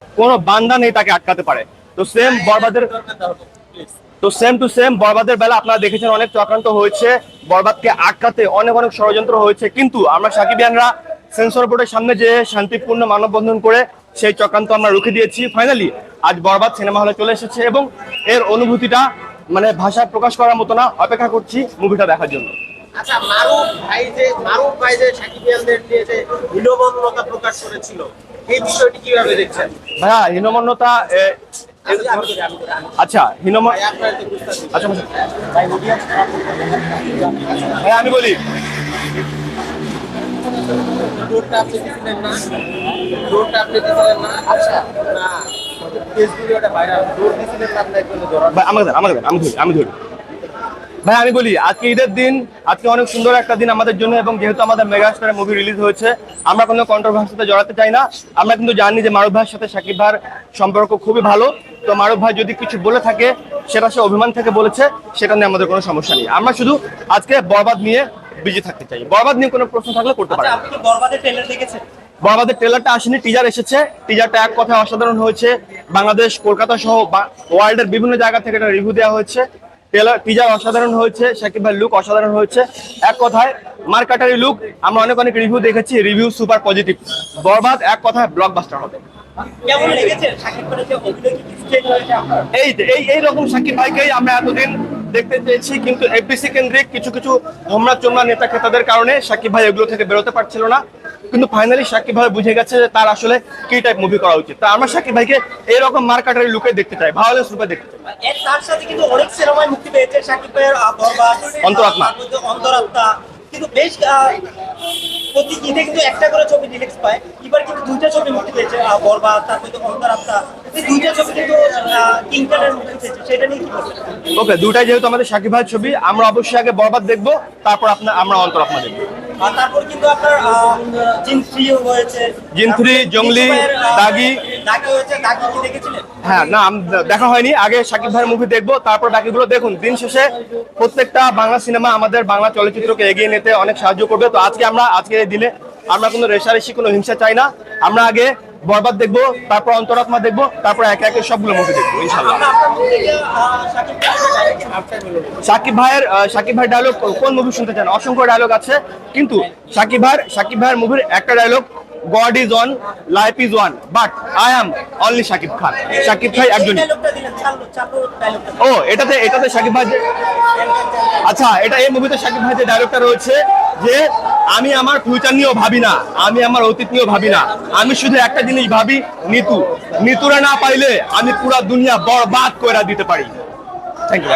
কোনো বান্দা নেই তাকে আটকাতে পারে। তো সেম বরবাদের সেম টু সেম বরবাদের বেলা আপনারা দেখেছেন অনেক চক্রান্ত হয়েছে, বরবাদকে আটকাতে অনেক অনেক ষড়যন্ত্র হয়েছে, কিন্তু আমরা সাকিবিয়ানরা সেন্সর বোর্ডের সামনে যে শান্তিপূর্ণ মানববন্ধন করে সেই চক্রান্ত আমরা রুখে দিয়েছি। ফাইনালি আজ বরবাদ সিনেমা হলে চলে এসেছে এবং এর অনুভূতিটা মানে ভাষায় প্রকাশ করার মতো না। অপেক্ষা করছি মুভিটা দেখার জন্য। আচ্ছা, মারুফ ভাই যে সাকিবিয়ানদের নিয়ে যে হীনমন্যতা প্রকাশ করেছিল, এই বিষয়টি কিভাবে দেখছেন? ভাইয়া হীনমন্যতা আচ্ছা ভাই আপনার তো বুঝতে আচ্ছা ভাইয়া আমি বলি ডোরটা আপনি দিছিলেন না? ডোরটা আপনি দিছিলেন না? আচ্ছা, না ফেসবুকে ওটা ভাইরাল। ডোর দিছিলেন না আপনি একজন ধরা? ভাই আমি ধরি ভাই আমি বলি আজকে ঈদের দিন, আজকে অনেক সুন্দর একটা দিন আমাদের জন্য, এবং যেহেতু আমাদের মেগাস্টারের মুভি রিলিজ হয়েছে আমরা কোনো কন্ট্রোভার্সিতে জড়াতে চাই না। আমরা কিন্তু জানি যে মারুফ ভাইয়ের সাথে শাকিব ভাইয়ের সম্পর্ক খুবই ভালো। তো মারুফ ভাই যদি কিছু বলে থাকে সেটা সে অভিমান থেকে বলেছে, সেটা নিয়ে আমাদের কোনো সমস্যা নেই। আমরা শুধু আজকে বরবাদ নিয়ে বিজি থাকতে চাই। বরবাদ নিয়ে কোনো প্রশ্ন থাকলে করতে পারেন। আপনি কি বরবাদের ট্রেলার দেখেছেন? বরবাদের ট্রেলারটা আসেনি, টিজার এসেছে। টিজারটা এক কথায় অসাধারণ হয়েছে। বাংলাদেশ, কলকাতা সহ ওয়ার্ল্ডের বিভিন্ন জায়গা থেকে এটা রিভিউ দেওয়া হয়েছে। টিজার অসাধারণ হয়েছে, শাকিব ভাইয়ের লুক অসাধারণ হয়েছে। এক কথায় মার্কাটারি লুক। আমরা অনেক অনেক রিভিউ দেখেছি, রিভিউ সুপার পজিটিভ। বরবাদ এক কথায় ব্লকবাস্টার হবে। কেমন লেগেছে শাকিব খানের যে অভিনয়, কি স্টেজ হয়েছে আপনার? এই রকম শাকিব ভাইকেই আমরা এতদিন দেখতে চেয়েছি, কিন্তু এফডিসি কেন্দ্রিক কিছু কিছু হোমরা চোমরা নেতা খেতাদের কারণে শাকিব ভাই এগুলো থেকে বেরোতে পারছিল না। কিন্তু ফাইনালি শাকিব ভাই বুঝে গেছে যে তার আসলে কি টাইপ মুভি করা উচিত। তা আমরা শাকিব ভাইকে এইরকম মার্কাটারি লুকে দেখতে চাই, ভায়োলেন্স রূপে দেখতে চাই। এর তার সাথে কিন্তু অনেক সিনেমায় মুক্তি পেয়েছে শাকিব ভাইয়ের, বরবাদ, অন্তরাত্মা। অন্তরাত্মা, কিন্তু বেশ প্রতি ঈদে কিন্তু একটা করে ছবি রিলিজ পায়। এবার কিন্তু দুইটা ছবি মুক্তি পেয়েছে, বরবাদ, তারপরে তো অন্তরাত্মা। এই দুইটা ছবি কিন্তু ইন্টারনেট মুক্তি পেয়েছে, সেটা নিয়ে কি বলবেন? ওকে, দুটাই যেহেতু আমাদের শাকিব ভাইয়ের ছবি, আমরা অবশ্যই আগে বরবাদ দেখবো, তারপর আমরা অন্তরাত্মা দেখবো। আর তারপর কিন্তু আপনার জিন 3 হয়েছে, জিন 3, জঙ্গলি, দাগি হয়েছে। দাগি কি দেখেছিলেন? হ্যাঁ, না দেখা হয়নি। আগে শাকিব ভাইয়ের মুভি দেখবো, তারপর বাকিগুলো দেখুন। দিন শেষে প্রত্যেকটা বাংলা সিনেমা আমাদের বাংলা চলচ্চিত্রকে এগিয়ে নিতে অনেক সাহায্য করবে। তো আজকে এই দিনে আমরা কোনো রেষারেষি, কোনো হিংসা চাই না। আমরা আগে বরবাদ দেখবো, তারপর অন্তরাত্মা দেখবো, তারপর একে একে সবগুলো মুভি দেখবো ইনশাল্লাহ। শাকিব ভাই ডায়লগ কোন মুভি শুনতে চান? অসংখ্য ডায়লগ আছে, কিন্তু শাকিব ভাইয়ের মুভির একটা dialogue, God is one, life is one, but I am only Shakib Khan. Shakib ভাই একজনই। ও এটাতে শাকিব ভাই আচ্ছা, এই মুভিতে শাকিব ভাই যে ডায়লগটা রয়েছে যে আমি আমার ফিউচার নিয়েও ভাবি না, আমি আমার অতীত নিয়েও ভাবি না, আমি শুধু একটা জিনিস ভাবি, নিতুরে না পাইলে আমি পুরা দুনিয়া বরবাদ করে দিতে পারি। Thank you.